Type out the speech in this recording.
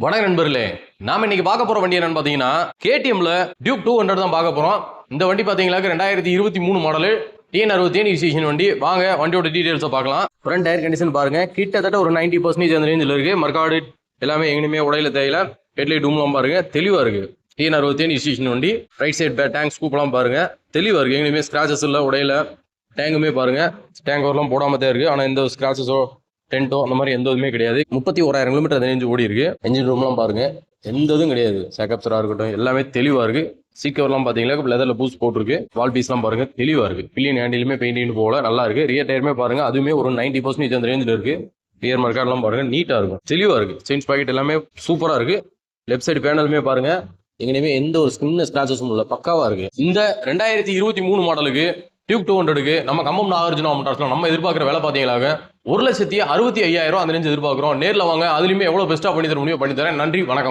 வணக்க நண்பர்களே, நாம இன்னைக்கு பார்க்க போற வண்டி என்னன்னு பாத்தீங்கன்னா கேடிஎம்ல டியூக் 200 தான் பார்க்க போறோம். இந்த வண்டி பாத்தீங்கன்னா 2023 மாடல் TN 60 ரிஜிஸ்ட்ரேஷன் வண்டி. வாங்க வண்டியோட டீடைல்ஸை பார்க்கலாம். ஃப்ரண்ட் டயர் கண்டிஷன் பாருங்க, கிட்டத்தட்ட ஒரு 90% அந்த ரேஞ்சில் இருக்கு. மர்காடு எல்லாமே எங்கேயுமே உடையில தேயில. ஹெட்லைட் டூம்லாம் பாருங்க, தெளிவா இருக்கு. TN 60 ரிஜிஸ்ட்ரேஷன் வண்டி. ரைட் சைட் டேங்க் ஸ்கூப்லாம் பாருங்க, தெளிவா இருக்கு. எங்கேயுமே ஸ்கிராச்சஸ் இல்லை, உடையில. டேங்குமே பாருங்க, டேங்க் வரலாம் போடாம தான் இருக்கு. ஆனா இந்த ஸ்கிராச்சஸோ டென்ட்டோ அந்த மாதிரி எந்த இதுவுமே கிடையாது. 31,000 கிலோமீட்டர் ரேஞ்ச் ஓடி இருக்கு. என்ஜின் ரூம்லாம் பாருங்க, எந்த இதுவும் கிடையாது. சேக்கப்ஸரா இருக்கட்டும் எல்லாமே தெளிவா இருக்கு. சீட் கவர்லாம் பாத்தீங்கன்னா லெதர்ல பூஸ்ட் போட்டிருக்கு. வால் பீஸ்லாம் பாருங்க தெளிவா இருக்கு. பில்லியன் ஹேண்டிலுமே பெயிண்டிங் போல நல்லா இருக்கு. ரியர் டயருமே பாருங்க, அதுவுமே ஒரு 90% அந்த ரேஞ்சில் இருக்கு. ரியர் மர்காட்லாம் பாருங்க நீட்டா இருக்கும், தெளிவா இருக்கு. செயின்ஸ் பாக்கெட் எல்லாமே சூப்பரா இருக்கு. லெஃப்ட் சைடு பேனலுமே பாருங்க, எங்கேயுமே எந்த ஒரு ஸ்கின் ஸ்கிராச்சஸும் இல்லை, பக்காவா இருக்கு. இந்த 2023 மாடலுக்கு டியூக் 200க்கு நம்ம கம்பம் நாகார்ஜுனா மோட்டார்ஸ்ல நம்ம எதிர்பார்க்குற வேலை பார்த்தீங்களாக 1,65,000 அந்த ரேஞ்ச் எதிர்பார்க்குறோம். நேரில் வாங்க, அதுலயுமே எவ்வளவு பெஸ்ட்டாக பண்ணி தர முடியும் பண்ணி தரேன். நன்றி, வணக்கம்.